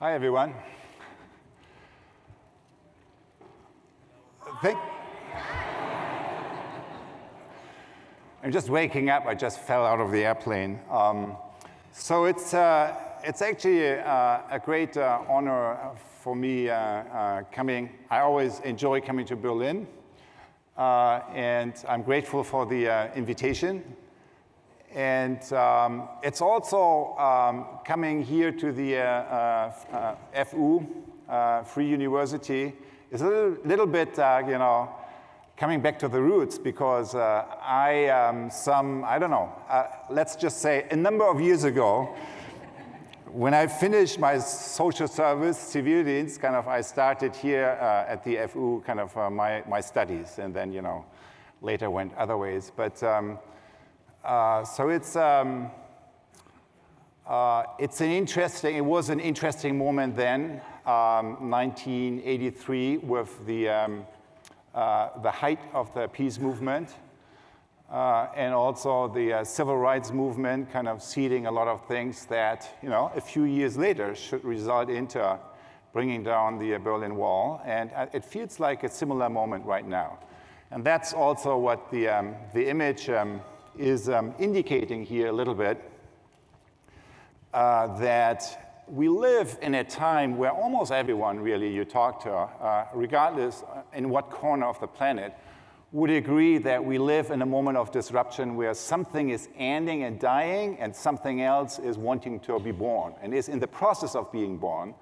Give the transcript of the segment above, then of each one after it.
Hi, everyone. I'm just waking up. I just fell out of the airplane. So it's actually a great honor for me coming. I always enjoy coming to Berlin, and I'm grateful for the invitation. And it's also coming here to the FU, Free University, is a little bit, coming back to the roots, because I don't know, let's just say a number of years ago, when I finished my social service, civilians, I started here at the FU, my studies, and then, later went other ways. But so it was an interesting moment then, 1983, with the height of the peace movement, and also the civil rights movement seeding a lot of things that, a few years later should result into bringing down the Berlin Wall. And it feels like a similar moment right now. And that's also what the image is indicating here a little bit, that we live in a time where almost everyone really you talk to, regardless in what corner of the planet, would agree that we live in a moment of disruption where something is ending and dying and something else is wanting to be born and is in the process of being born.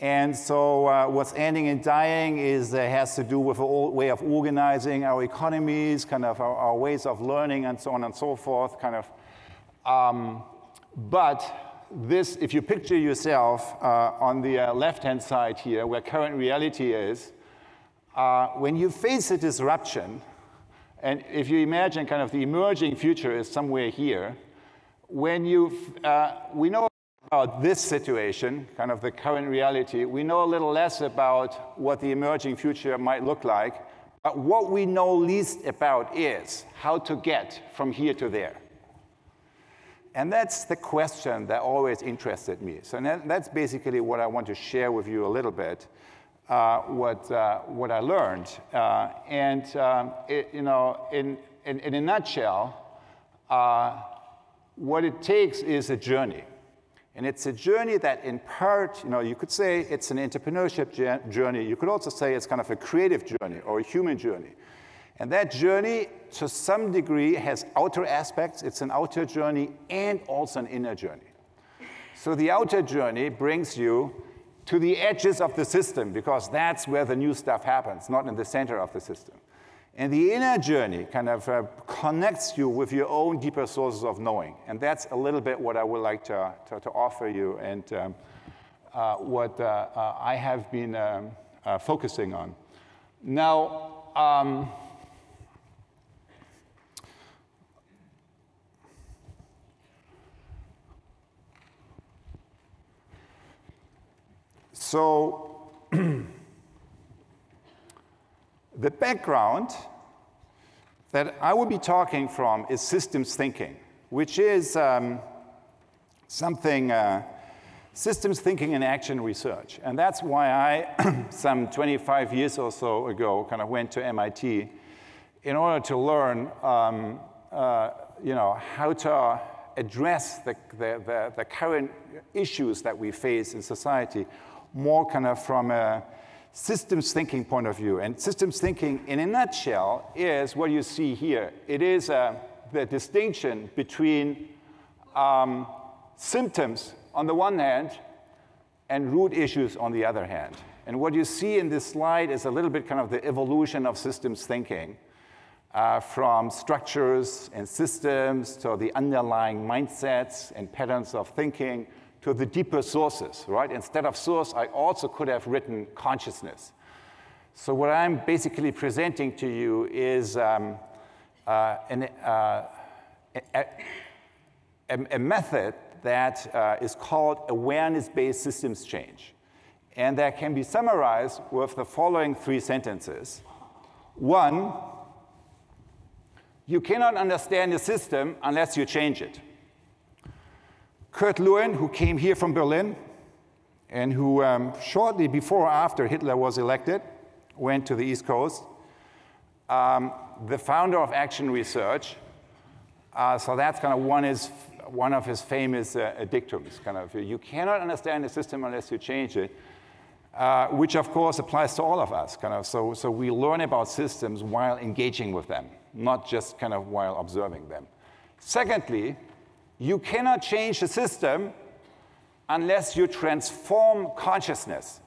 And so what's ending and dying has to do with a way of organizing our economies, our ways of learning, and so on and so forth. But this, if you picture yourself on the left-hand side here, where current reality is, when you face a disruption, and if you imagine the emerging future is somewhere here, when we know about this situation, the current reality, we know a little less about what the emerging future might look like, but what we know least about is how to get from here to there. And that's the question that always interested me. So that's basically what I want to share with you a little bit, what I learned. In a nutshell, what it takes is a journey. And it's a journey that, in part, you could say it's an entrepreneurship journey. You could also say it's a creative journey or a human journey. And that journey, to some degree, has outer aspects. It's an outer journey and also an inner journey. So the outer journey brings you to the edges of the system, because that's where the new stuff happens, not in the center of the system. And the inner journey connects you with your own deeper sources of knowing. And that's a little bit what I would like to offer you, and what I have been focusing on. Now, so the background that I will be talking from is systems thinking, which is systems thinking and action research. And that's why I, some 25 years or so ago, went to MIT in order to learn how to address the current issues that we face in society more from a systems thinking point of view. And systems thinking, in a nutshell, is what you see here. It is the distinction between symptoms on the one hand and root issues on the other hand. And what you see in this slide is a little bit the evolution of systems thinking, from structures and systems to the underlying mindsets and patterns of thinking, to the deeper sources, right? Instead of source, I also could have written consciousness. So what I'm basically presenting to you is a method that is called awareness-based systems change. And that can be summarized with the following 3 sentences. 1, you cannot understand the system unless you change it. Kurt Lewin, who came here from Berlin, and who shortly before or after Hitler was elected, went to the East Coast. The founder of Action Research, so that's kind of one of his famous dictums, kind of, you cannot understand the system unless you change it, which of course applies to all of us, kind of, so we learn about systems while engaging with them, not just kind of while observing them. Secondly, you cannot change the system unless you transform consciousness.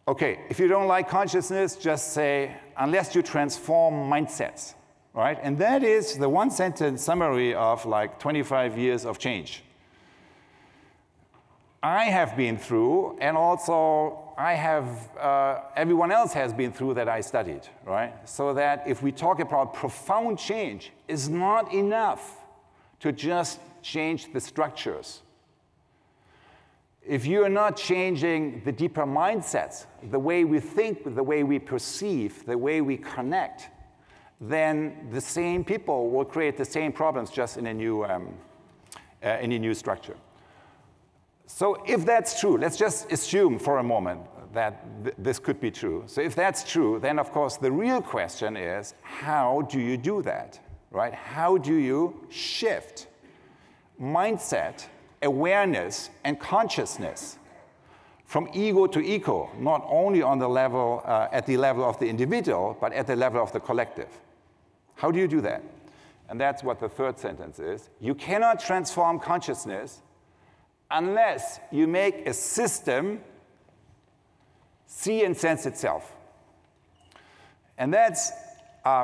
Okay, if you don't like consciousness, just say, unless you transform mindsets, right? And that is the one-sentence summary of like 25 years of change. I have been through, and also everyone else has been through that I studied, right? So that if we talk about profound change, it's not enough to just change the structures. If you are not changing the deeper mindsets, the way we think, the way we perceive, the way we connect, then the same people will create the same problems just in a new structure. So if that's true, let's just assume for a moment that this could be true. So if that's true, then of course the real question is, how do you do that, right? How do you shift mindset, awareness, and consciousness from ego to eco, not only on the level, at the level of the individual, but at the level of the collective? How do you do that? And that's what the third sentence is. You cannot transform consciousness unless you make a system see and sense itself. And that's,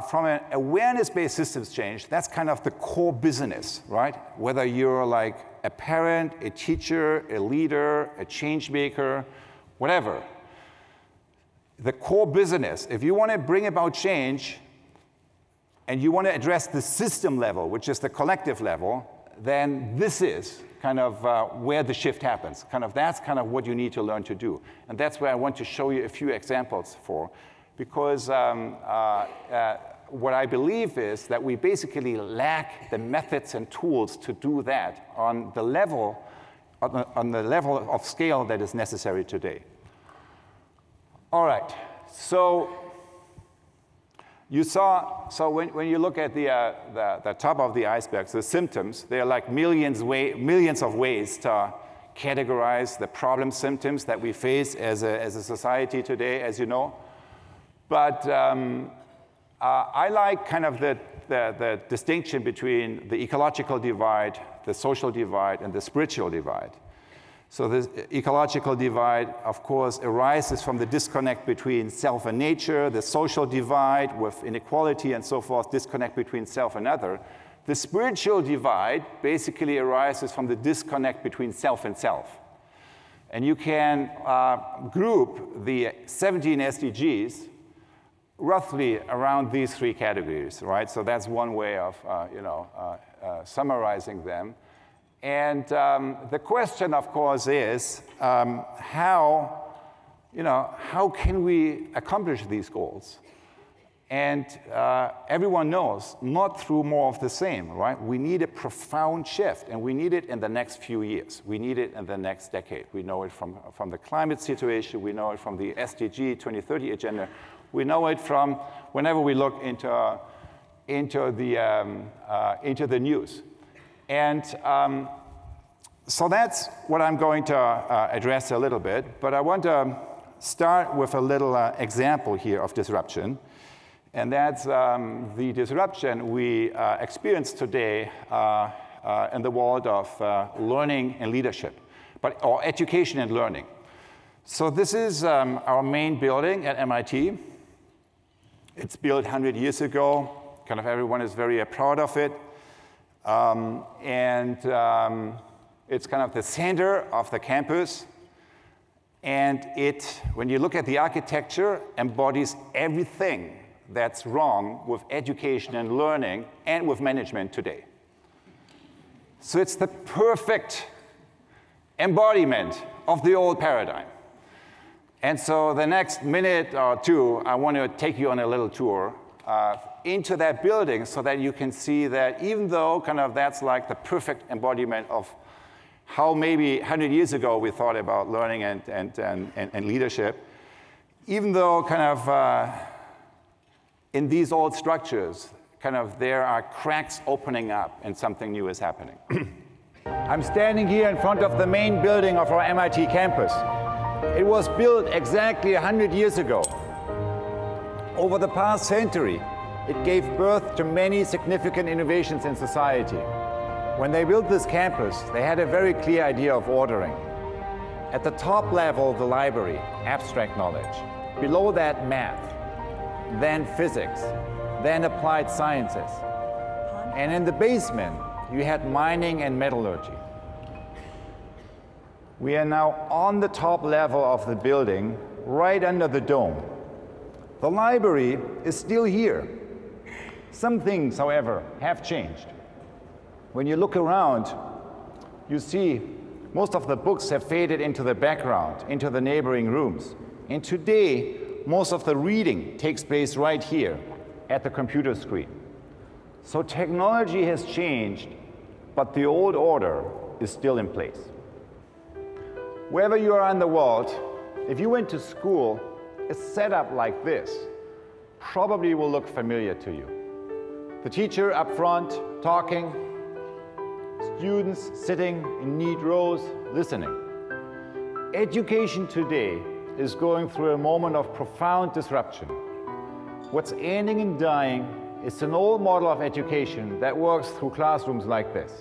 from an awareness-based systems change, that's kind of the core business, right? Whether you're like a parent, a teacher, a leader, a change maker, whatever. The core business, if you want to bring about change and you want to address the system level, which is the collective level, then this is kind of where the shift happens. That's kind of what you need to learn to do. And that's where I want to show you a few examples for. Because what I believe is that we basically lack the methods and tools to do that on the level of scale that is necessary today. All right, so you saw, so when you look at the top of the iceberg, the symptoms, there are like millions of ways to categorize the problem symptoms that we face as a society today, as you know. But I like kind of the distinction between the ecological divide, the social divide, and the spiritual divide. So the ecological divide, of course, arises from the disconnect between self and nature, the social divide with inequality and so forth, disconnect between self and other. The spiritual divide basically arises from the disconnect between self and self. And you can group the 17 SDGs roughly around these three categories, right? So that's one way of summarizing them. And the question, of course, is how can we accomplish these goals? And everyone knows, not through more of the same, right? We need a profound shift, and we need it in the next few years. We need it in the next decade. We know it from the climate situation. We know it from the SDG 2030 agenda. We know it from whenever we look into the news. And so that's what I'm going to address a little bit. But I want to start with a little example here of disruption. And that's the disruption we experience today in the world of learning and leadership, or education and learning. So this is our main building at MIT. It's built 100 years ago. Kind of everyone is very proud of it. It's kind of the center of the campus. And it, when you look at the architecture, embodies everything that's wrong with education and learning and with management today. So it's the perfect embodiment of the old paradigm. And so the next minute or two, I want to take you on a little tour into that building so that you can see that even though kind of that's like the perfect embodiment of how maybe 100 years ago we thought about learning and leadership, even though kind of in these old structures, kind of there are cracks opening up and something new is happening. I'm standing here in front of the main building of our MIT campus. It was built exactly 100 years ago. Over the past century, it gave birth to many significant innovations in society. When they built this campus, they had a very clear idea of ordering. At the top level, the library, abstract knowledge. Below that, math, then physics, then applied sciences. And in the basement, you had mining and metallurgy. We are now on the top level of the building, right under the dome. The library is still here. Some things, however, have changed. When you look around, you see most of the books have faded into the background, into the neighboring rooms. And today, most of the reading takes place right here at the computer screen. So technology has changed, but the old order is still in place. Wherever you are in the world, if you went to school, a setup like this probably will look familiar to you. The teacher up front, talking, students sitting in neat rows, listening. Education today is going through a moment of profound disruption. What's ending and dying is an old model of education that works through classrooms like this,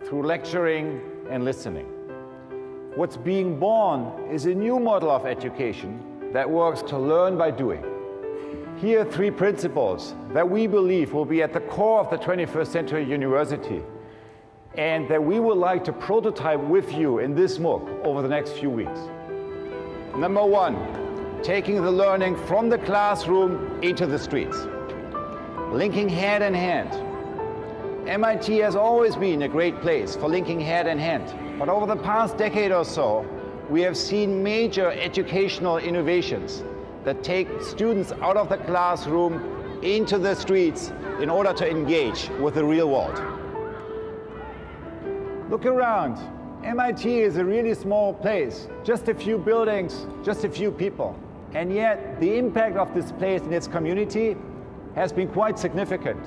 through lecturing and listening. What's being born is a new model of education that works to learn by doing. Here are 3 principles that we believe will be at the core of the 21st century university and that we would like to prototype with you in this MOOC over the next few weeks. Number 1, taking the learning from the classroom into the streets, linking hand in hand. MIT has always been a great place for linking hand in hand, but over the past decade or so, we have seen major educational innovations that take students out of the classroom into the streets in order to engage with the real world. Look around. MIT is a really small place, just a few buildings, just a few people. And yet, the impact of this place in its community has been quite significant.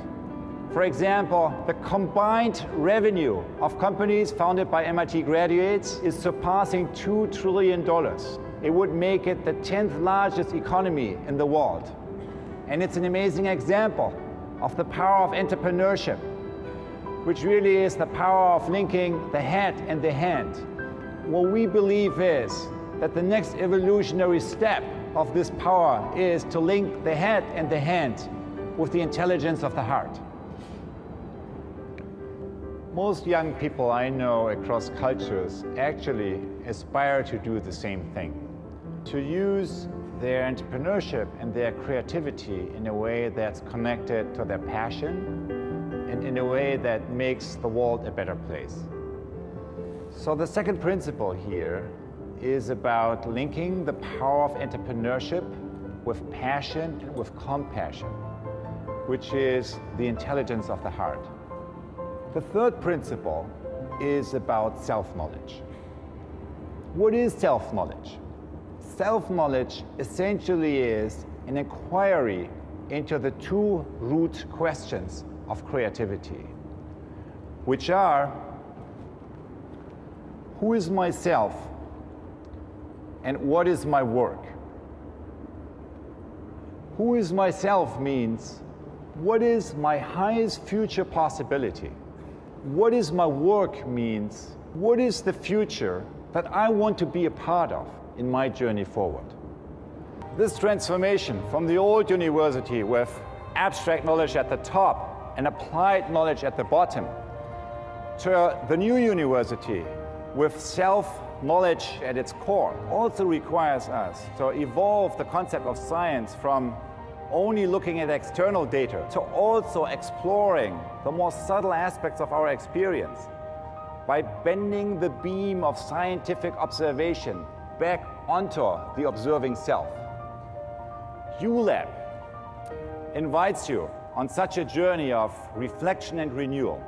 For example, the combined revenue of companies founded by MIT graduates is surpassing $2 trillion. It would make it the 10th largest economy in the world. And it's an amazing example of the power of entrepreneurship, which really is the power of linking the head and the hand. What we believe is that the next evolutionary step of this power is to link the head and the hand with the intelligence of the heart. Most young people I know across cultures actually aspire to do the same thing, to use their entrepreneurship and their creativity in a way that's connected to their passion and in a way that makes the world a better place. So the second principle here is about linking the power of entrepreneurship with passion and with compassion, which is the intelligence of the heart. The third principle is about self-knowledge. What is self-knowledge? Self-knowledge essentially is an inquiry into the 2 root questions of creativity, which are, who is myself and what is my work? Who is myself means, what is my highest future possibility? What is my work means, what is the future that I want to be a part of in my journey forward? This transformation from the old university with abstract knowledge at the top and applied knowledge at the bottom to the new university with self-knowledge at its core also requires us to evolve the concept of science from only looking at external data to also exploring the more subtle aspects of our experience by bending the beam of scientific observation back onto the observing self. ULab invites you on such a journey of reflection and renewal.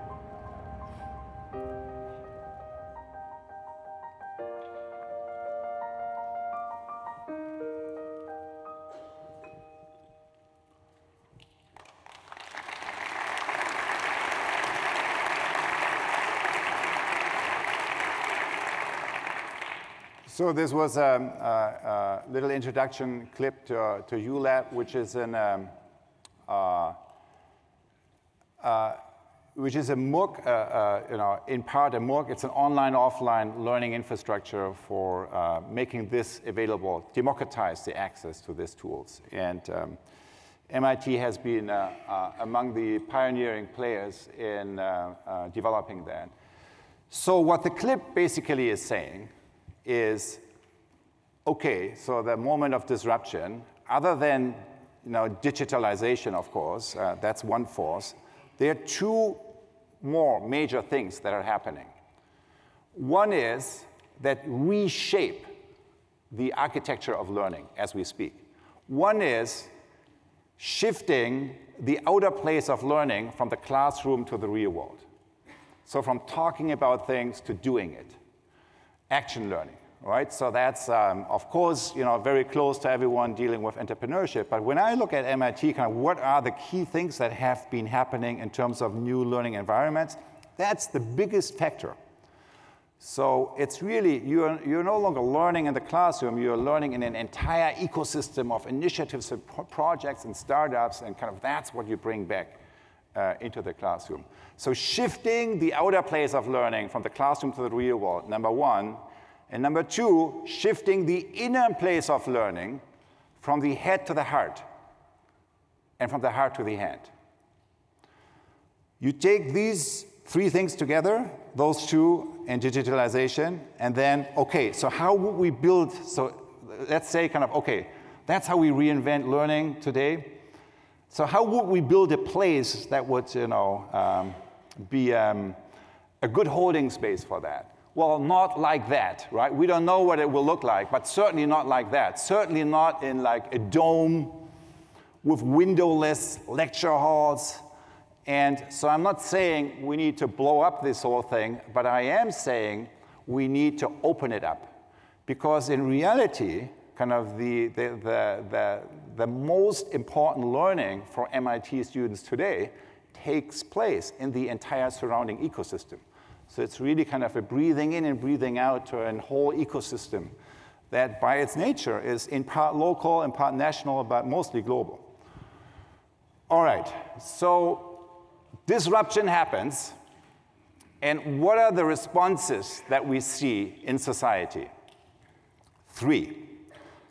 So this was a little introduction clip to ULab, which is which is a MOOC, in part a MOOC. It's an online-offline learning infrastructure for making this available, democratize the access to these tools. And MIT has been among the pioneering players in developing that. So what the clip basically is saying is, okay, so the moment of disruption, other than digitalization, of course, that's one force. There are two more major things that are happening. One is that reshape the architecture of learning as we speak. One is shifting the outer place of learning from the classroom to the real world. So from talking about things to doing it, action learning. Right? So that's, of course, very close to everyone dealing with entrepreneurship. But when I look at MIT, kind of what are the key things that have been happening in terms of new learning environments, that's the biggest factor. So it's really, you're no longer learning in the classroom, you're learning in an entire ecosystem of initiatives and projects and startups, and kind of that's what you bring back into the classroom. So shifting the outer place of learning from the classroom to the real world, number one. And number two, shifting the inner place of learning from the head to the heart and from the heart to the hand. You take these three things together, those two and digitalization, and then, okay, so how would we build, so let's say kind of, okay, that's how we reinvent learning today. So how would we build a place that would, be a good holding space for that? Well, not like that, right? We don't know what it will look like, but certainly not like that. Certainly not in like a dome with windowless lecture halls. And so I'm not saying we need to blow up this whole thing, but I am saying we need to open it up. Because in reality, kind of the most important learning for MIT students today takes place in the entire surrounding ecosystem. So it's really kind of a breathing in and breathing out to a whole ecosystem that by its nature is in part local, in part national, but mostly global. All right, so disruption happens, and what are the responses that we see in society? Three.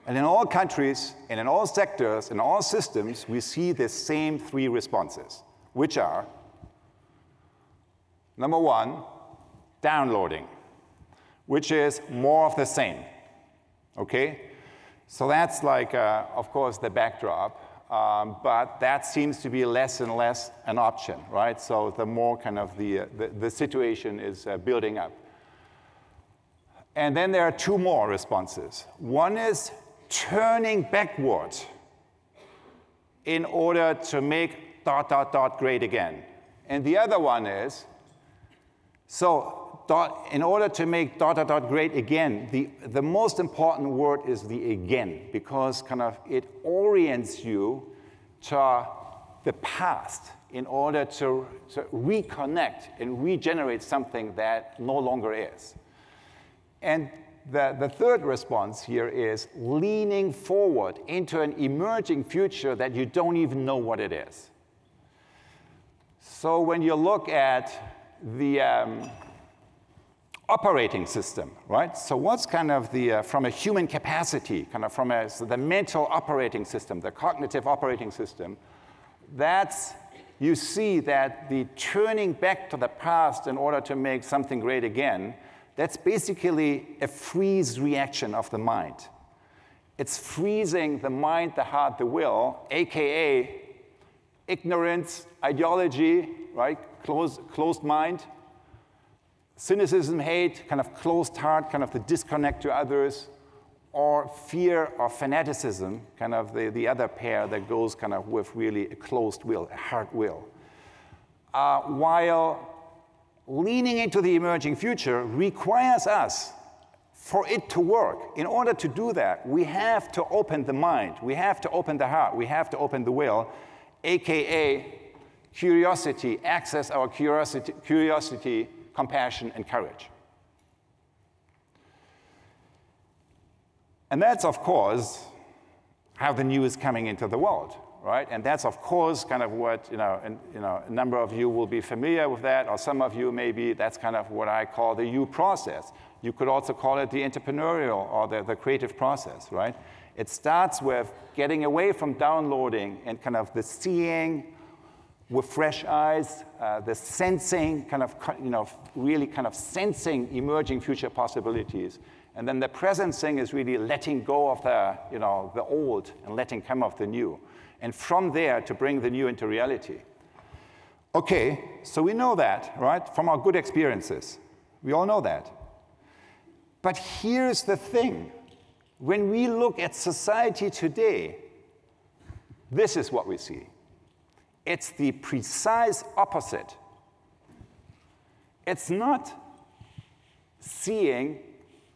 And in all countries, and in all sectors, in all systems, we see the same three responses, which are, number one, downloading, which is more of the same, okay? So that's like, of course, the backdrop, but that seems to be less and less an option, right? So the more kind of the situation is building up. And then there are two more responses. One is turning backward in order to make ... great again. And the other one is, so in order to make ... great again, the most important word is the again, because kind of it orients you to the past in order to reconnect and regenerate something that no longer is. And the third response here is leaning forward into an emerging future that you don't even know what it is. So when you look at the operating system, right? So what's kind of the, from a human capacity, kind of from the mental operating system, the cognitive operating system, that's, you see that the turning back to the past in order to make something great again, that's basically a freeze reaction of the mind. It's freezing the mind, the heart, the will, AKA ignorance, ideology, right? Closed mind, cynicism, hate, kind of closed heart, kind of the disconnect to others, or fear or fanaticism, kind of the other pair that goes kind of with really a closed will, a hard will. While leaning into the emerging future requires us, for it to work, in order to do that, we have to open the mind, we have to open the heart, we have to open the will, AKA curiosity, access our curiosity, compassion, and courage. And that's, of course, how the new is coming into the world, right? And that's, of course, kind of what, a number of you will be familiar with that, or some of you maybe, that's kind of what I call the U process. You could also call it the entrepreneurial or the creative process, right? It starts with getting away from downloading and kind of the seeing with fresh eyes, the sensing, kind of, really kind of sensing emerging future possibilities. And then the presencing is really letting go of the old and letting come of the new. And from there, to bring the new into reality. Okay, so we know that, right, from our good experiences. We all know that. But here's the thing. When we look at society today, this is what we see. It's the precise opposite. It's not seeing,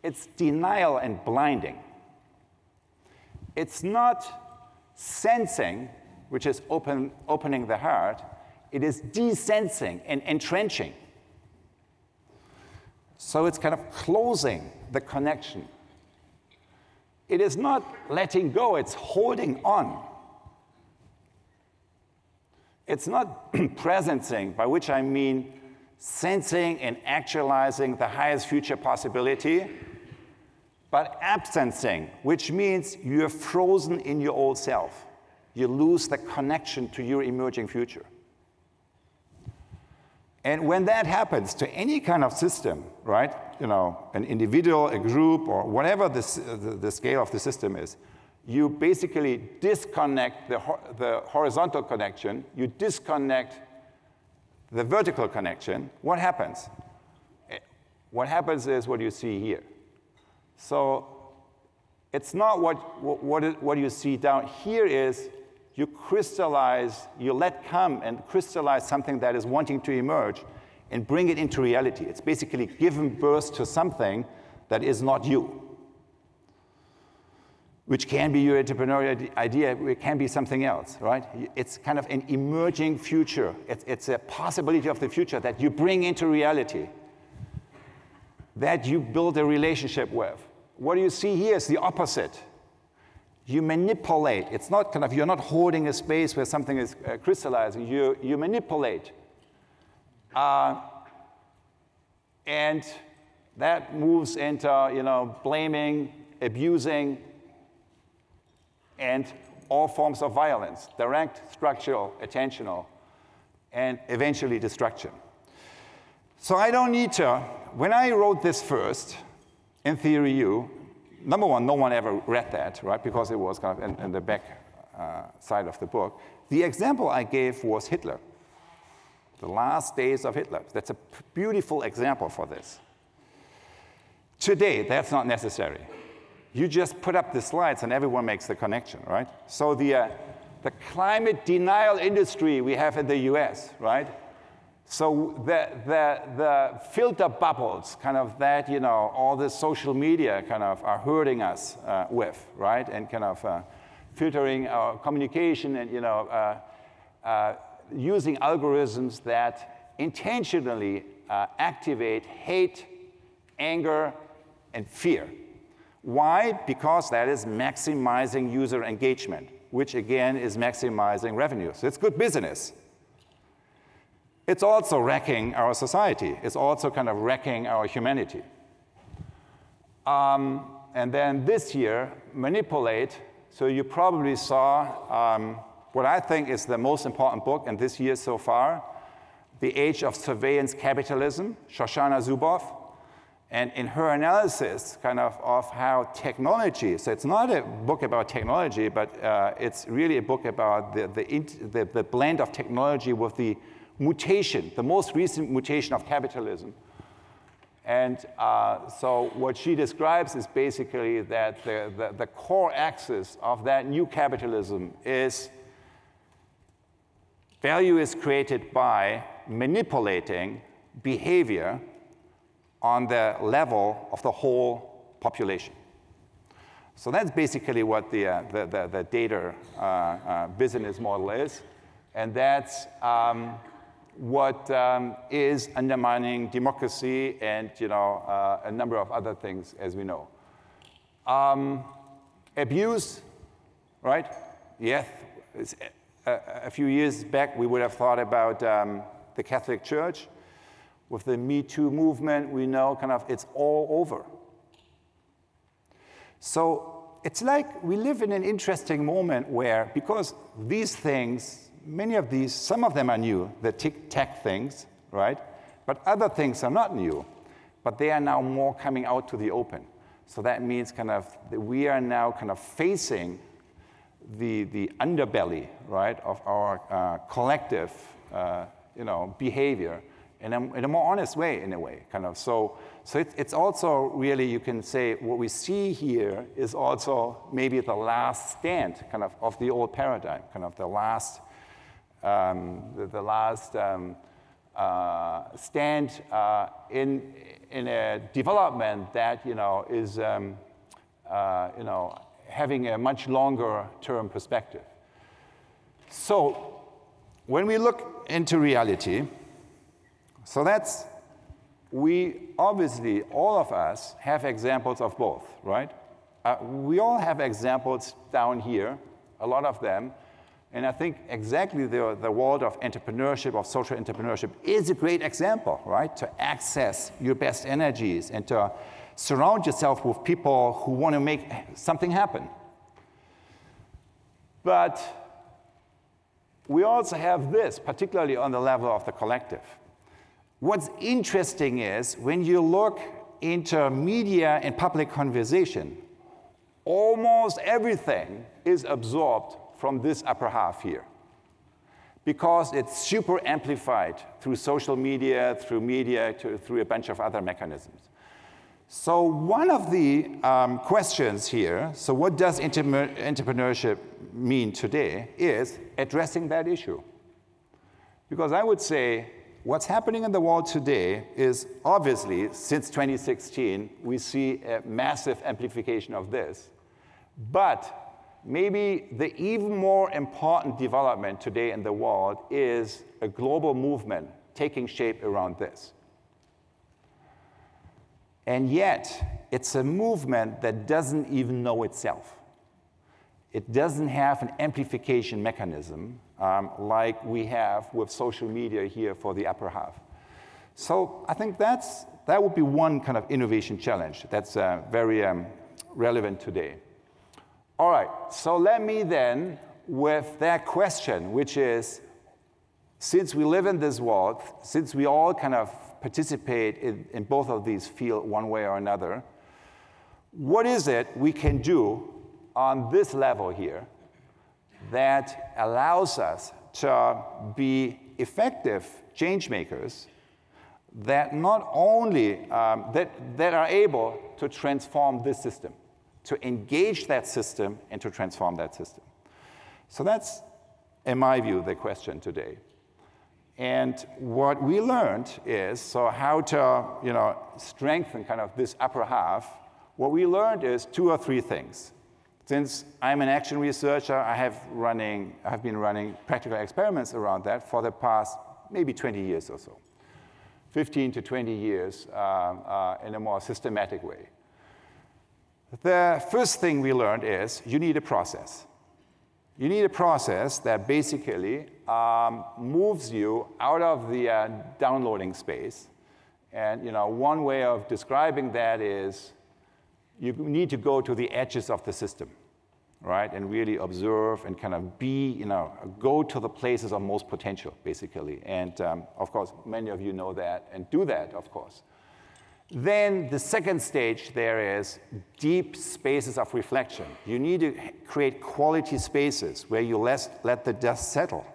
it's denial and blinding. It's not sensing, which is opening the heart. It is desensing and entrenching. So it's kind of closing the connection. It is not letting go, it's holding on. It's not presencing, by which I mean sensing and actualizing the highest future possibility, but absencing, which means you're frozen in your old self. You lose the connection to your emerging future. And when that happens to any kind of system, right, an individual, a group, or whatever the scale of the system is, you basically disconnect the horizontal connection, you disconnect the vertical connection. What happens? What happens is what you see here. So it's not what you see down here is you crystallize, you let come and crystallize something that is wanting to emerge and bring it into reality. It's basically giving birth to something that is not you, which can be your entrepreneurial idea, it can be something else, right? It's kind of an emerging future. It's a possibility of the future that you bring into reality, that you build a relationship with. What you see here is the opposite. You manipulate. It's not kind of, you're not holding a space where something is crystallizing. You manipulate. And that moves into, blaming, abusing, and all forms of violence, direct, structural, attentional, and eventually destruction. So I don't need to, when I wrote this first, in theory number one, no one ever read that, right? Because it was kind of in the back side of the book. The example I gave was Hitler, the last days of Hitler. That's a beautiful example for this. Today, that's not necessary. You just put up the slides and everyone makes the connection, right? So the climate denial industry we have in the US, right? So the filter bubbles, kind of that, all the social media kind of are hurting us with, right? And kind of filtering our communication and, using algorithms that intentionally activate hate, anger, and fear. Why? Because that is maximizing user engagement, which again is maximizing revenue. So it's good business. It's also wrecking our society. It's also kind of wrecking our humanity. And then this year, manipulate. So you probably saw what I think is the most important book in this year so far, The Age of Surveillance Capitalism, Shoshana Zuboff. And in her analysis kind of how technology, so it's not a book about technology, but it's really a book about the blend of technology with the mutation, the most recent mutation of capitalism. And so what she describes is basically that the core axis of that new capitalism is value is created by manipulating behavior on the level of the whole population. So that's basically what the data business model is. And that's what is undermining democracy and a number of other things, as we know. Abuse, right? Yes, a few years back, we would have thought about the Catholic Church. With the Me Too movement, we know kind of it's all over. So it's like we live in an interesting moment where, because these things, many of these, some of them are new, the tech things, right? But other things are not new, but they are now more coming out to the open. So that means kind of that we are now kind of facing the underbelly, right, of our collective, behavior in a more honest way, in a way, kind of. So it's also really, you can say, what we see here is also maybe the last stand, kind of the old paradigm, kind of the last, stand in a development that is having a much longer term perspective. So when we look into reality, so we obviously, all of us have examples of both, right? We all have examples down here, a lot of them. And I think exactly the world of entrepreneurship, of social entrepreneurship, is a great example, right? To access your best energies and to surround yourself with people who want to make something happen. But we also have this, particularly on the level of the collective. What's interesting is when you look into media and public conversation, almost everything is absorbed from this upper half here, because it's super amplified through social media, through a bunch of other mechanisms. So one of the questions here, so what does entrepreneurship mean today, is addressing that issue. Because I would say what's happening in the world today is obviously, since 2016, we see a massive amplification of this. But maybe the even more important development today in the world is a global movement taking shape around this. And yet, it's a movement that doesn't even know itself. It doesn't have an amplification mechanism like we have with social media here for the upper half. So I think that would be one kind of innovation challenge that's very relevant today. All right, so let me then, with that question, which is, since we live in this world, since we all kind of participate in both of these fields one way or another, what is it we can do on this level here that allows us to be effective change makers that not only, that are able to transform this system, to engage that system and to transform that system. So that's, in my view, the question today. And what we learned is, so how to strengthen kind of this upper half, what we learned is 2 or 3 things. Since I'm an action researcher, I have been running practical experiments around that for the past maybe 20 years or so. 15 to 20 years in a more systematic way. The first thing we learned is you need a process. You need a process that basically moves you out of the downloading space. And one way of describing that is you need to go to the edges of the system, right? And really observe and kind of go to the places of most potential, basically. And of course, many of you know that and do that, of course. Then the second stage there is deep spaces of reflection. You need to create quality spaces where you let the dust settle,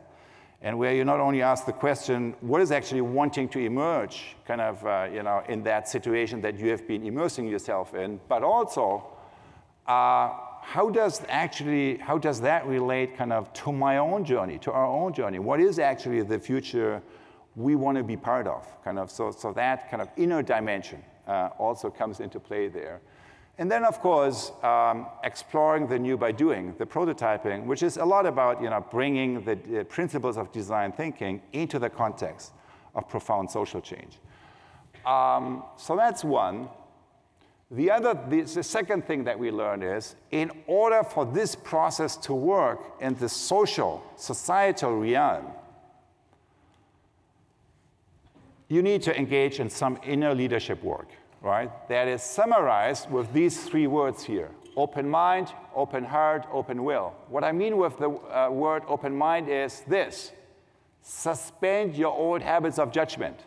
and where you not only ask the question, what is actually wanting to emerge kind of in that situation that you have been immersing yourself in, but also how does that relate kind of to my own journey, to our own journey? What is actually the future we want to be part of, kind of, so that kind of inner dimension also comes into play there. And then, of course, exploring the new by doing, the prototyping, which is a lot about bringing the principles of design thinking into the context of profound social change. So that's one. The second thing that we learned is, in order for this process to work in the societal realm, you need to engage in some inner leadership work, right? That is summarized with these three words here: open mind, open heart, open will. What I mean with the word open mind is this: suspend your old habits of judgment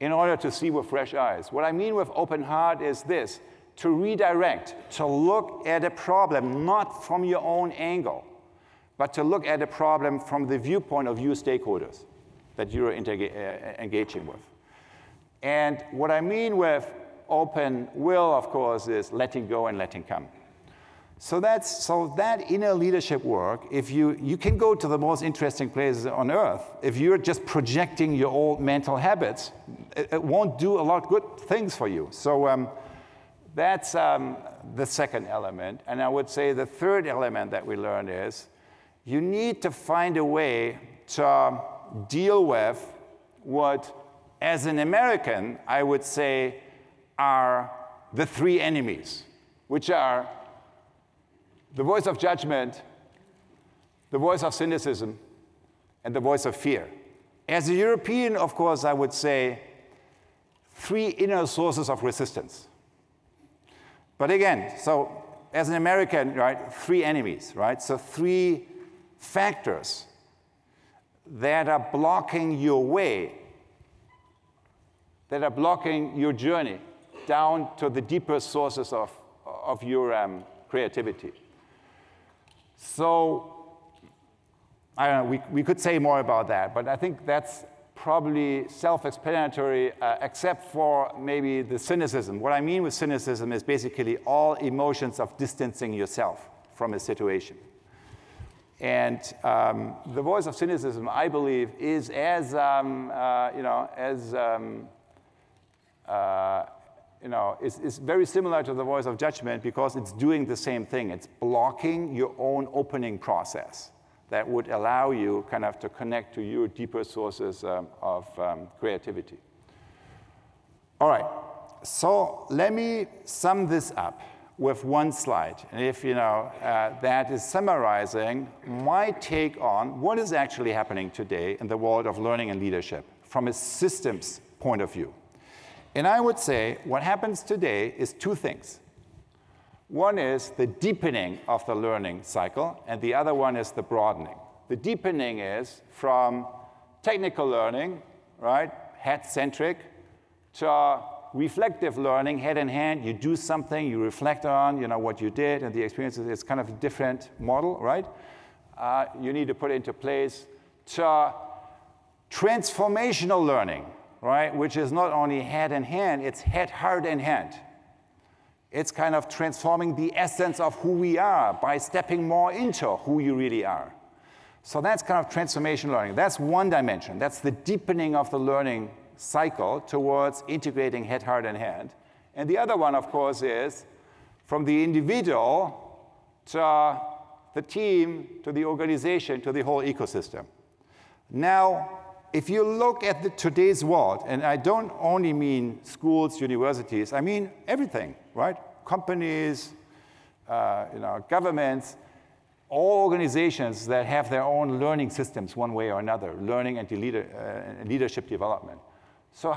in order to see with fresh eyes. What I mean with open heart is this: to redirect, to look at a problem not from your own angle, but to look at a problem from the viewpoint of your stakeholders that you're engaging with. And what I mean with open will, of course, is letting go and letting come. So that inner leadership work, if you can go to the most interesting places on earth. If you're just projecting your old mental habits, it won't do a lot of good things for you. So that's the second element. And I would say the third element that we learned is you need to find a way to deal with what, as an American, I would say are the three enemies, which are the voice of judgment, the voice of cynicism, and the voice of fear. As a European, of course, I would say three inner sources of resistance. But again, so as an American, right, three enemies, right? So three factors that are blocking your way, that are blocking your journey down to the deeper sources of your creativity. So, I don't know, we could say more about that, but I think that's probably self-explanatory, except for maybe the cynicism. What I mean with cynicism is basically all emotions of distancing yourself from a situation. And the voice of cynicism, I believe, is as is very similar to the voice of judgment because it's doing the same thing. It's blocking your own opening process that would allow you kind of to connect to your deeper sources of creativity. All right, so let me sum this up with one slide. And if that is summarizing my take on what is actually happening today in the world of learning and leadership from a systems point of view. And I would say what happens today is two things. One is the deepening of the learning cycle, and the other one is the broadening. The deepening is from technical learning, right, head-centric, to reflective learning, head in hand. You do something, you reflect on, what you did, and the experience is kind of a different model, right? You need to put it into place. To transformational learning, right, which is not only head in hand, it's head, heart, and hand. It's kind of transforming the essence of who we are by stepping more into who you really are. So that's kind of transformation learning. That's one dimension. That's the deepening of the learning cycle towards integrating head, heart, and hand. And the other one, of course, is from the individual to the team, to the organization, to the whole ecosystem. Now, if you look at today's world, and I don't only mean schools, universities, I mean everything, right? Companies, governments, all organizations that have their own learning systems one way or another, learning and leadership development. So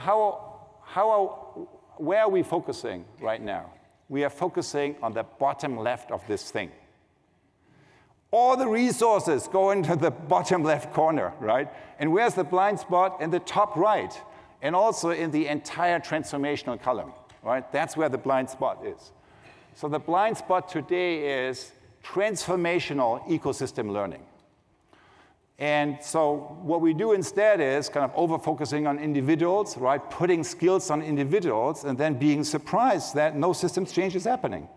where are we focusing right now? We are focusing on the bottom left of this thing. All the resources go into the bottom left corner, right? And where's the blind spot? In the top right, and also in the entire transformational column, right? That's where the blind spot is. So the blind spot today is transformational ecosystem learning. And so what we do instead is kind of over-focusing on individuals, right? Putting skills on individuals, and then being surprised that no systems change is happening.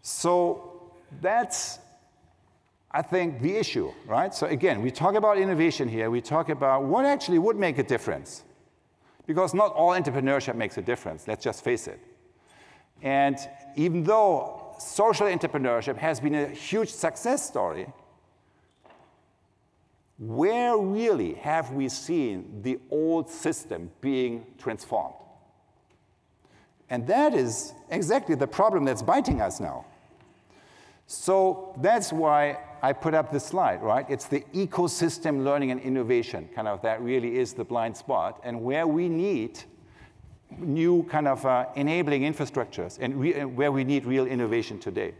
So that's, I think, the issue, right? So again, we talk about innovation here. We talk about what actually would make a difference. Because not all entrepreneurship makes a difference, let's just face it. And even though social entrepreneurship has been a huge success story, where really have we seen the old system being transformed? And that is exactly the problem that's biting us now. So that's why I put up this slide, right? It's the ecosystem learning and innovation, kind of that really is the blind spot, and where we need new kind of enabling infrastructures and where we need real innovation today.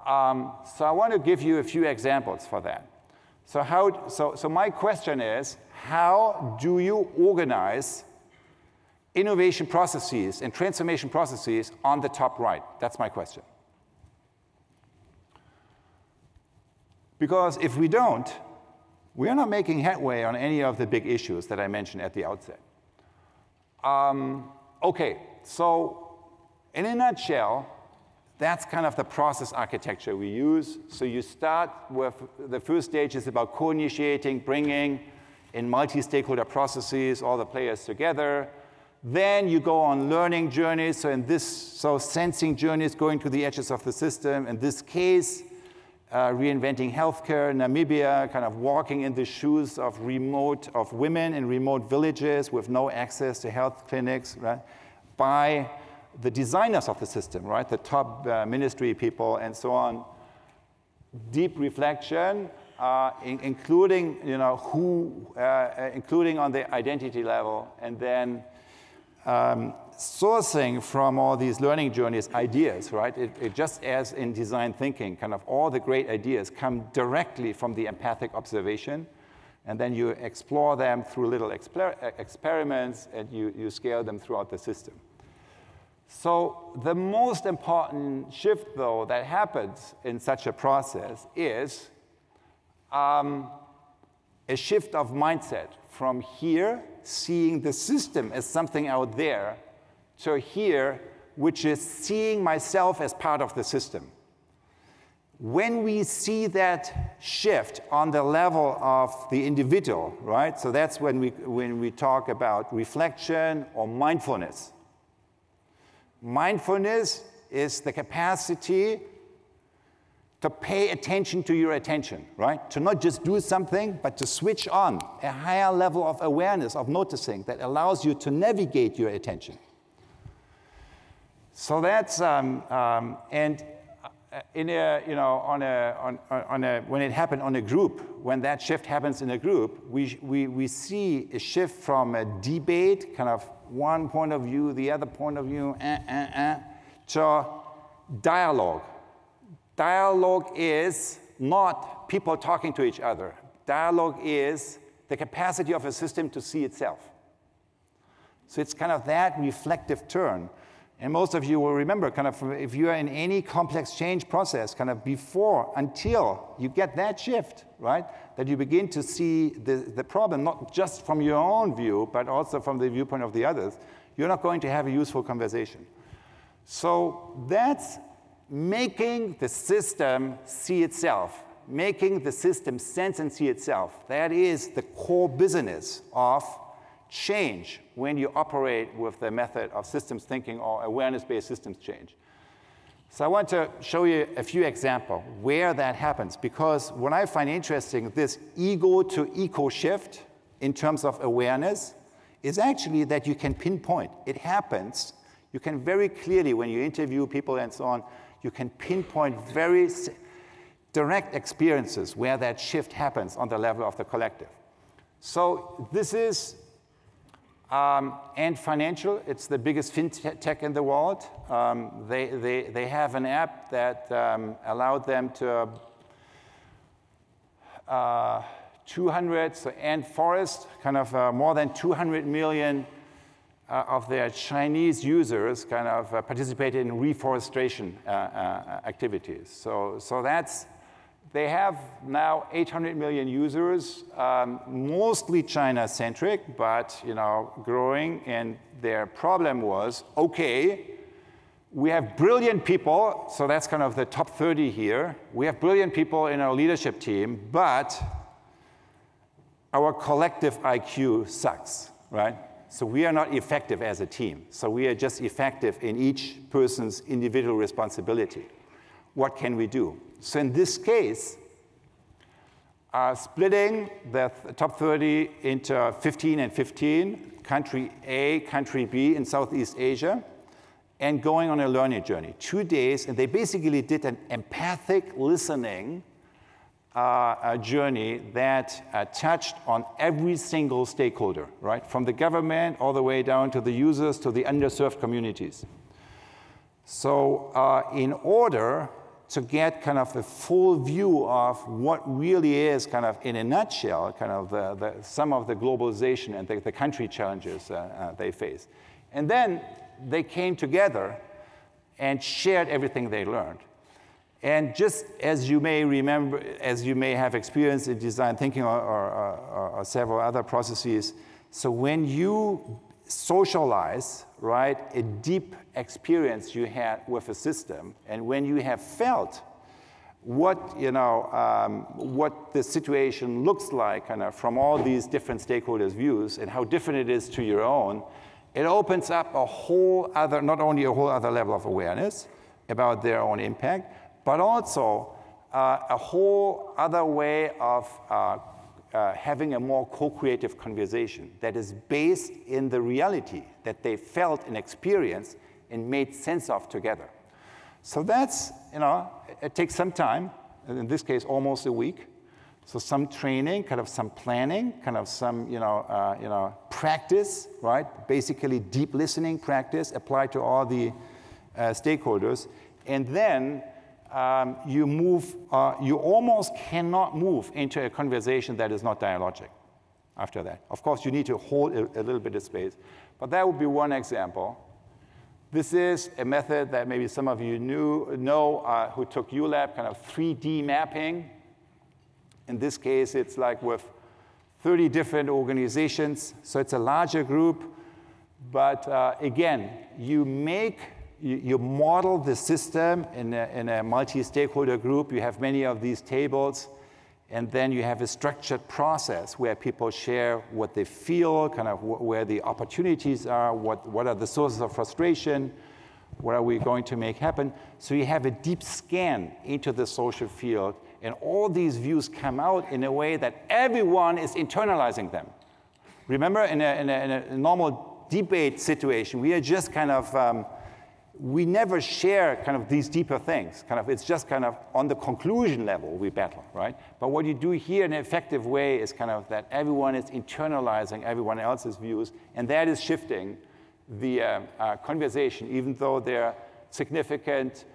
So I want to give you a few examples for that. So my question is, how do you organize innovation processes and transformation processes on the top right? That's my question. Because if we don't, we are not making headway on any of the big issues that I mentioned at the outset. Okay, so in a nutshell, that's kind of the process architecture we use. So you start with the first stage is about co-initiating, bringing in multi-stakeholder processes, all the players together. Then you go on learning journeys. So sensing journeys, going to the edges of the system. In this case, reinventing healthcare in Namibia, kind of walking in the shoes of women in remote villages with no access to health clinics, right? By the designers of the system, right? The top ministry people and so on. Deep reflection, including, including on the identity level, and then sourcing from all these learning journeys ideas, right? It just as in design thinking, kind of all the great ideas come directly from the empathic observation, and then you explore them through little experiments, and you scale them throughout the system. So the most important shift, though, that happens in such a process is a shift of mindset from here, seeing the system as something out there, to here, which is seeing myself as part of the system. When we see that shift on the level of the individual, right? So that's when we talk about reflection or mindfulness. Mindfulness is the capacity to pay attention to your attention, right? To not just do something, but to switch on a higher level of awareness, of noticing, that allows you to navigate your attention. So that's, when it happened on a group, when that shift happens in a group, we see a shift from a debate, kind of one point of view, the other point of view, to dialogue. Dialogue is not people talking to each other. Dialogue is the capacity of a system to see itself. So it's kind of that reflective turn. And most of you will remember, kind of, if you are in any complex change process, kind of until you get that shift, right, that you begin to see the problem, not just from your own view, but also from the viewpoint of the others, you're not going to have a useful conversation. So that's making the system see itself, making the system sense and see itself. That is the core business of change when you operate with the method of systems thinking or awareness-based systems change. So I want to show you a few examples where that happens, because what I find interesting, this ego to eco shift in terms of awareness is actually that you can pinpoint. It happens. You can very clearly, when you interview people and so on, you can pinpoint very direct experiences where that shift happens on the level of the collective. So this is Ant Financial. It's the biggest fintech in the world. They have an app that allowed them to 200, so Ant Forest, kind of more than 200 million of their Chinese users kind of participated in reforestation activities. So that's, they have now 800 million users, mostly China-centric, but growing. And their problem was, okay, we have brilliant people, so that's kind of the top 30 here. We have brilliant people in our leadership team, but our collective IQ sucks, right? So we are not effective as a team. So we are just effective in each person's individual responsibility. What can we do? So in this case, splitting the top 30 into 15 and 15, country A, country B in Southeast Asia, and going on a learning journey. 2 days, and they basically did an empathic listening journey that touched on every single stakeholder, right? From the government all the way down to the users to the underserved communities. So in order to get kind of a full view of what really is kind of in a nutshell, kind of some of the globalization and the country challenges they face. And then they came together and shared everything they learned. And just as you may remember, as you may have experienced in design thinking or several other processes, so when you socialize, right, a deep experience you had with a system, and when you have felt what, what the situation looks like kind of from all these different stakeholders' views and how different it is to your own, it opens up a whole other, not only a whole other level of awareness about their own impact, but also a whole other way of having a more co-creative conversation that is based in the reality that they felt and experienced and made sense of together. So that's, it takes some time, in this case, almost a week. So some training, kind of some planning, kind of some, practice, right? Basically deep listening practice applied to all the stakeholders. And then you almost cannot move into a conversation that is not dialogic after that. Of course, you need to hold a little bit of space. But that would be one example. This is a method that maybe some of you know who took ULab, kind of 3D mapping. In this case, it's like with 30 different organizations. So it's a larger group. But again, you model the system in a multi-stakeholder group. You have many of these tables. And then you have a structured process where people share what they feel, kind of where the opportunities are, what are the sources of frustration, what are we going to make happen. So you have a deep scan into the social field. And all these views come out in a way that everyone is internalizing them. Remember, in a normal debate situation, we are just kind of, we never share kind of these deeper things. Kind of, it's just kind of on the conclusion level we battle, right? But what you do here in an effective way is kind of that everyone is internalizing everyone else's views, and that is shifting the conversation, even though there are significant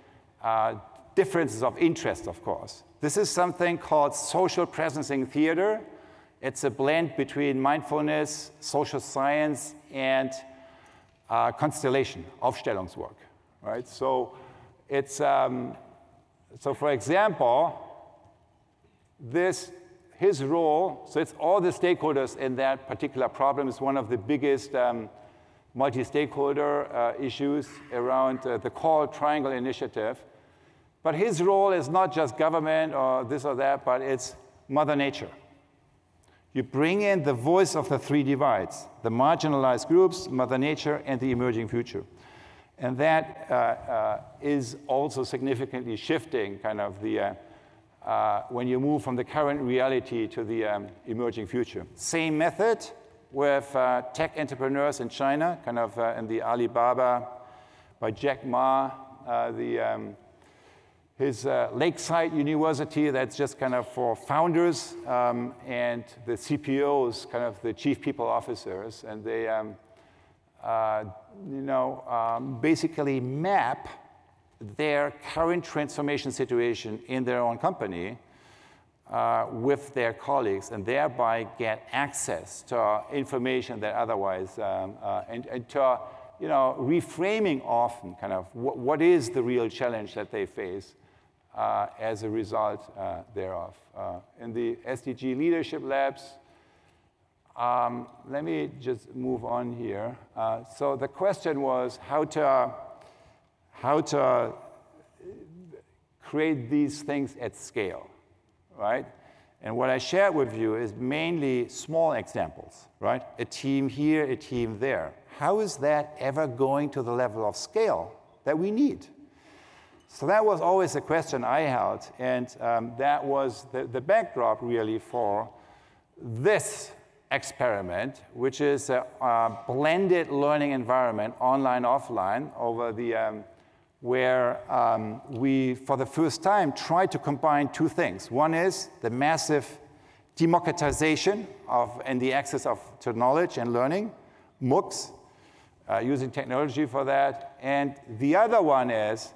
differences of interest, of course. This is something called social presencing theater. It's a blend between mindfulness, social science, and constellation, Aufstellungswork, right? So it's, so for example, his role, so it's all the stakeholders in that particular problem is one of the biggest multi-stakeholder issues around the Call Triangle Initiative. But his role is not just government or this or that, but it's Mother Nature. You bring in the voice of the three divides, the marginalized groups, Mother Nature, and the emerging future. And that is also significantly shifting kind of the, when you move from the current reality to the emerging future. Same method with tech entrepreneurs in China, kind of in the Alibaba by Jack Ma, his Lakeside University, that's just kind of for founders, and the CPOs, kind of the chief people officers, and they basically map their current transformation situation in their own company with their colleagues, and thereby get access to information that otherwise, and to reframing often kind of what is the real challenge that they face as a result thereof. In the SDG Leadership Labs, let me just move on here. So the question was how to create these things at scale, right? And what I shared with you is mainly small examples, right? A team here, a team there. How is that ever going to the level of scale that we need? So that was always a question I held, and that was the backdrop really for this experiment, which is a blended learning environment, online, offline, over the, where we, for the first time, try to combine two things. One is the massive democratization of and the access to knowledge and learning, MOOCs, using technology for that. And the other one is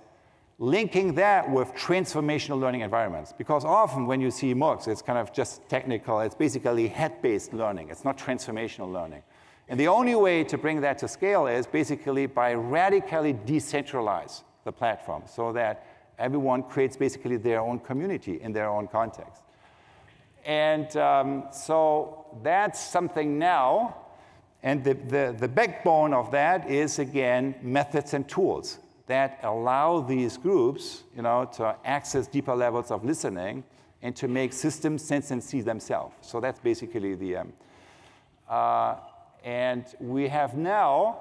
linking that with transformational learning environments. Because often when you see MOOCs, it's kind of just technical. It's basically head-based learning. It's not transformational learning. And the only way to bring that to scale is basically by radically decentralize the platform so that everyone creates basically their own community in their own context. And so that's something now. And the backbone of that is, again, methods and tools that allow these groups, to access deeper levels of listening and to make systems sense and see themselves. So that's basically the, and we have now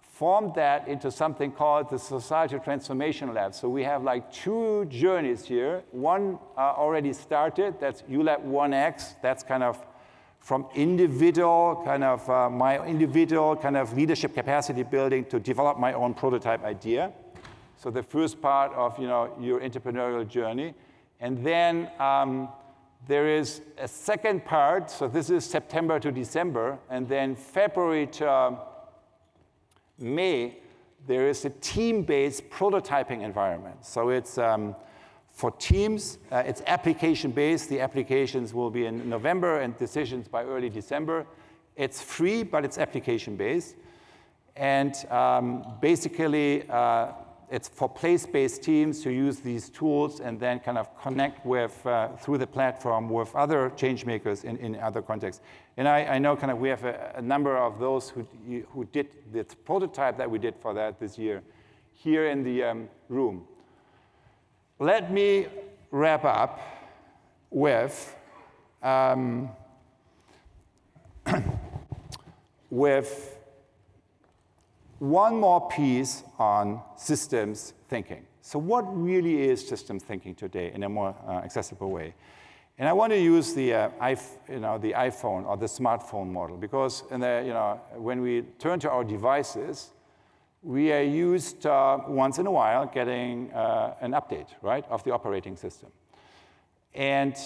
formed that into something called the Societal Transformation Lab. So we have like 2 journeys here. One already started, that's ULab 1X. That's kind of from individual kind of my individual kind of leadership capacity building to develop my own prototype idea. So the first part of your entrepreneurial journey. And then there is a second part. So this is September to December. And then February to May, there is a team-based prototyping environment. So it's for teams, it's application-based. The applications will be in November and decisions by early December. It's free, but it's application-based. And basically, it's for place-based teams to use these tools and then kind of connect with, through the platform with other change makers in other contexts. And I know kind of we have a number of those who did the prototype that we did for that this year here in the room. Let me wrap up with, with one more piece on systems thinking. So what really is systems thinking today in a more accessible way? And I want to use the, the iPhone or the smartphone model because when we turn to our devices, we are used once in a while getting an update, right, of the operating system. And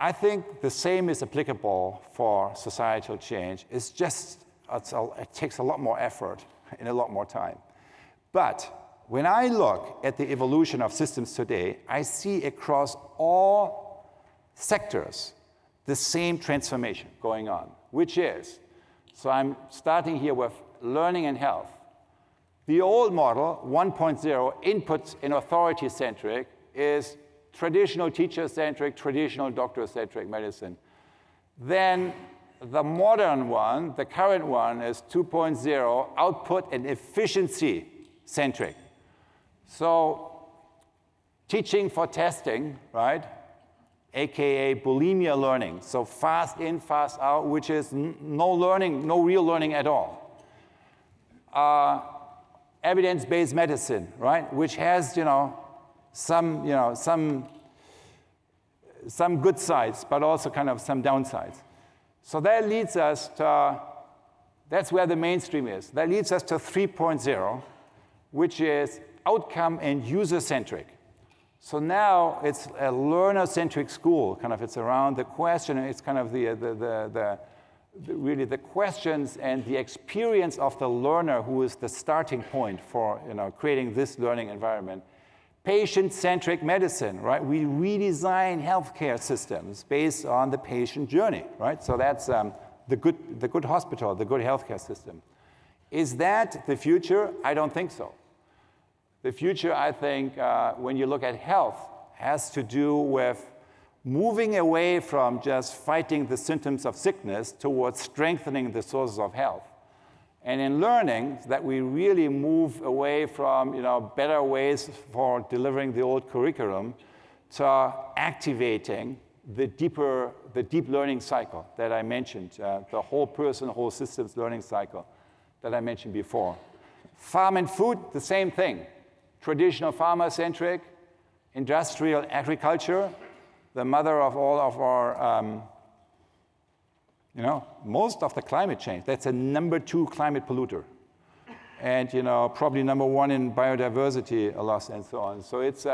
I think the same is applicable for societal change. It's just, it takes a lot more effort and a lot more time. But when I look at the evolution of systems today, I see across all sectors the same transformation going on, which is, so I'm starting here with learning and health. The old model, 1.0, input and authority-centric, is traditional teacher-centric, traditional doctor-centric medicine. Then the modern one, the current one, is 2.0, output and efficiency-centric. So teaching for testing, right, AKA bulimia learning, so fast in, fast out, which is no learning, no real learning at all. Evidence-based medicine, right, which has, some good sides, but also kind of some downsides. So that leads us to, that's where the mainstream is. That leads us to 3.0, which is outcome and user-centric. So now it's a learner-centric school, kind of. It's around the question, and it's kind of really the questions and the experience of the learner who is the starting point for creating this learning environment. Patient-centric medicine, right? We redesign healthcare systems based on the patient journey, right? So that's the good hospital, the good healthcare system. Is that the future? I don't think so. The future, I think, when you look at health, has to do with moving away from just fighting the symptoms of sickness towards strengthening the sources of health. And in learning, that we really move away from better ways for delivering the old curriculum to activating the deep learning cycle that I mentioned, the whole person, whole systems learning cycle that I mentioned before. Farm and food, the same thing. Traditional farmer-centric, industrial agriculture, the mother of all of our You know, most of the climate change, that's a #2 climate polluter. And, you know, probably #1 in biodiversity loss and so on. So it's,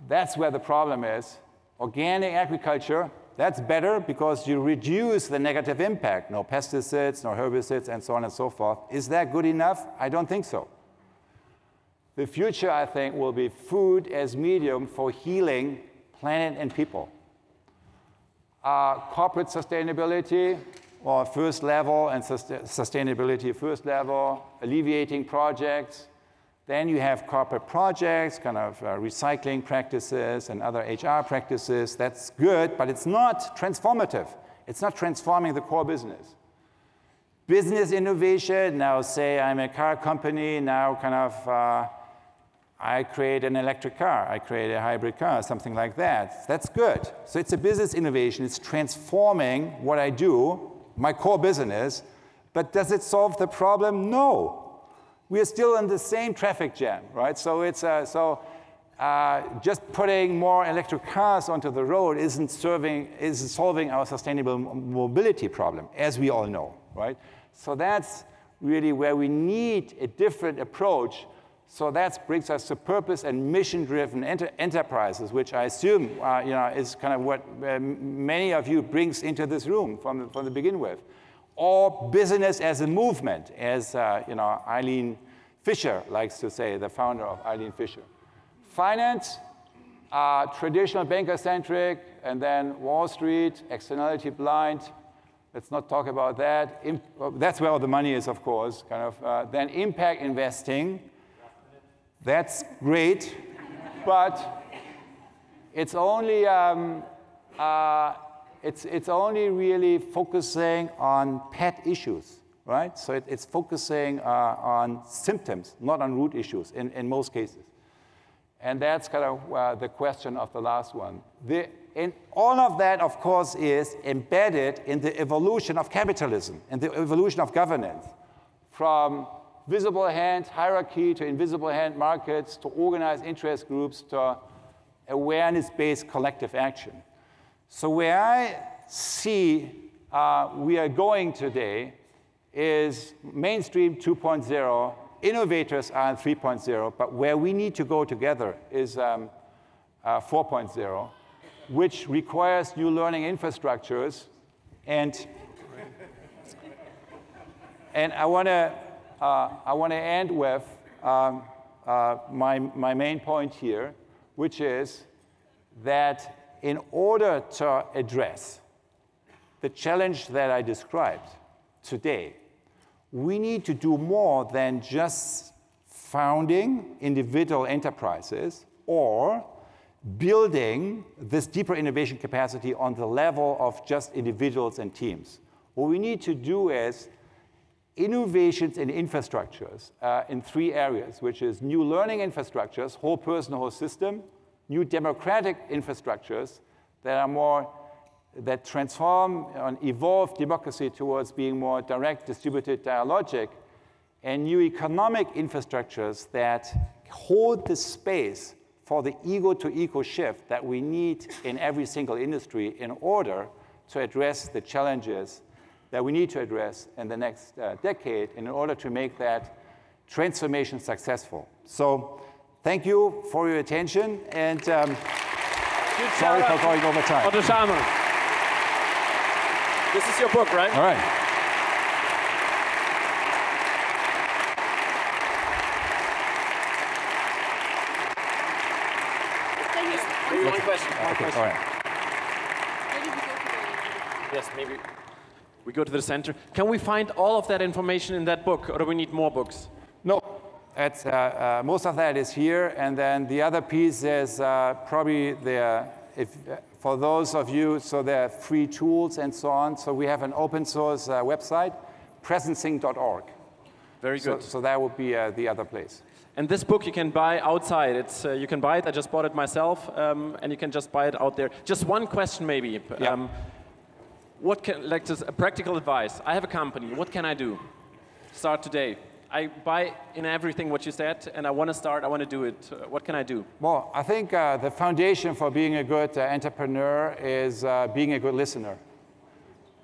that's where the problem is. Organic agriculture, that's better because you reduce the negative impact. No pesticides, no herbicides, and so on and so forth. Is that good enough? I don't think so. The future, I think, will be food as medium for healing planet and people. Corporate sustainability, or first level, and sustainability first level, alleviating projects. Then you have corporate projects, kind of recycling practices and other HR practices. That's good, but it's not transformative. It's not transforming the core business. Business innovation, now say I'm a car company, now kind of I create an electric car, I create a hybrid car, something like that. That's good. So it's a business innovation. It's transforming what I do, my core business, but does it solve the problem? No. We are still in the same traffic jam, right? So it's just putting more electric cars onto the road isn't solving our sustainable mobility problem, as we all know, right? So that's really where we need a different approach. So that brings us to purpose and mission-driven enterprises, which I assume you know, is kind of what many of you brings into this room from the begin with. Or business as a movement, as you know, Eileen Fisher likes to say, the founder of Eileen Fisher. Finance, traditional banker-centric, and then Wall Street, externality blind. Let's not talk about that. That's where all the money is, of course. Kind of. Then impact investing. That's great, but it's only it's only really focusing on pet issues, right? So it's focusing on symptoms, not on root issues in most cases. And that's kind of the question of the last one. And all of that, of course, is embedded in the evolution of capitalism and the evolution of governance, from visible hand hierarchy to invisible hand markets to organized interest groups to awareness-based collective action. So where I see we are going today is mainstream 2.0, innovators are in 3.0, but where we need to go together is 4.0, which requires new learning infrastructures. And I want to end with my main point here, which is that in order to address the challenge that I described today, we need to do more than just founding individual enterprises or building this deeper innovation capacity on the level of just individuals and teams. What we need to do is innovations in infrastructures in 3 areas, which is new learning infrastructures, whole person, whole system, new democratic infrastructures that transform and evolve democracy towards being more direct, distributed, dialogic, and new economic infrastructures that hold the space for the ego-to-ego shift that we need in every single industry in order to address the challenges that we need to address in the next decade in order to make that transformation successful. So thank you for your attention, and sorry for going over time. Otto Scharmer. This is your book, right? All right. Maybe one question. All right. Yes, maybe. We go to the center. Can we find all of that information in that book, or do we need more books? No, it's, most of that is here, and then the other piece is probably for those of you, so there are free tools and so on. So we have an open source website, presencing.org. Very good. So that would be the other place. And this book you can buy outside. It's you can buy it. I just bought it myself, and you can just buy it out there. Just one question, maybe. Yeah. What can, like, just a practical advice? I have a company. What can I do? Start today. I buy in everything what you said, and I want to start. I want to do it. What can I do? Well, I think the foundation for being a good entrepreneur is being a good listener.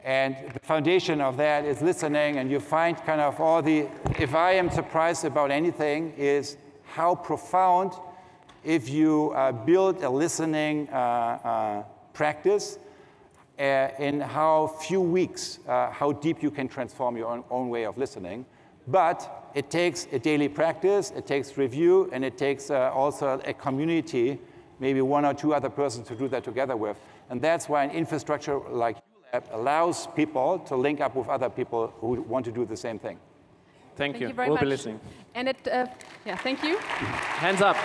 And the foundation of that is listening, and you find kind of all the, if I am surprised about anything, is how profound, if you build a listening practice, in how few weeks, how deep you can transform your own way of listening. But it takes a daily practice, it takes review, and it takes also a community, maybe one or two other persons to do that together with. And that's why an infrastructure like ULab allows people to link up with other people who want to do the same thing. Thank you. Very We'll much. be listening. And yeah, thank you. Hands up.